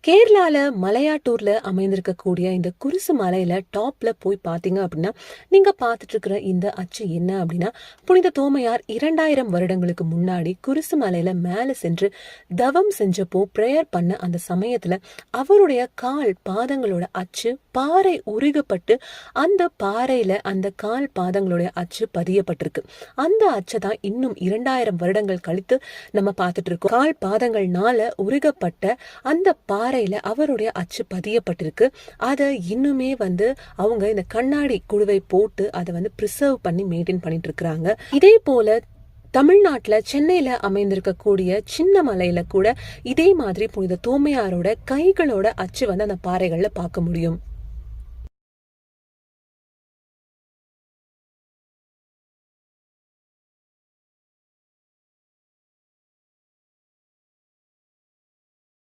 கேரளால மலையாட்டூர்ல அமைந்திருக்கக்கூடிய இந்த குருசு மலையில டாப்ல போய் பாத்தீங்க அப்படின்னா நீங்க பாத்துட்டு இருக்கிற இந்த அச்சு என்ன அப்படின்னா புனித தோமையார் 2000 வருடங்களுக்கு முன்னாடி குருசு மலையில மேல சென்று தவம் செஞ்சப்போ பிரேயர் பண்ண அந்த சமயத்துல அவருடைய கால் பாதங்களோட அச்சு பாறை உருகப்பட்டு அந்த பாறையில அந்த கால் பாதங்களுடைய அச்சு பதியப்பட்டிருக்கு. அந்த அச்சை தான் இன்னும் 2000 வருடங்கள் கழித்து நம்ம பார்த்துட்டு இருக்கோம். கால் பாதங்கள்னால உருகப்பட்ட அந்த பாறையில அவருடைய அச்சு பதியப்பட்டிருக்கு. அதை இன்னுமே அவங்க இந்த கண்ணாடி குழுவை போட்டு அதை பிரிசர்வ் பண்ணி மெயின்டைன் பண்ணிட்டு இருக்கிறாங்க. இதே போல தமிழ்நாட்டுல சென்னையில அமைந்திருக்கக்கூடிய சின்ன மலையில கூட இதே மாதிரி புனித தோமையாரோட கைகளோட அச்சு அந்த பாறைகள்ல பார்க்க முடியும்.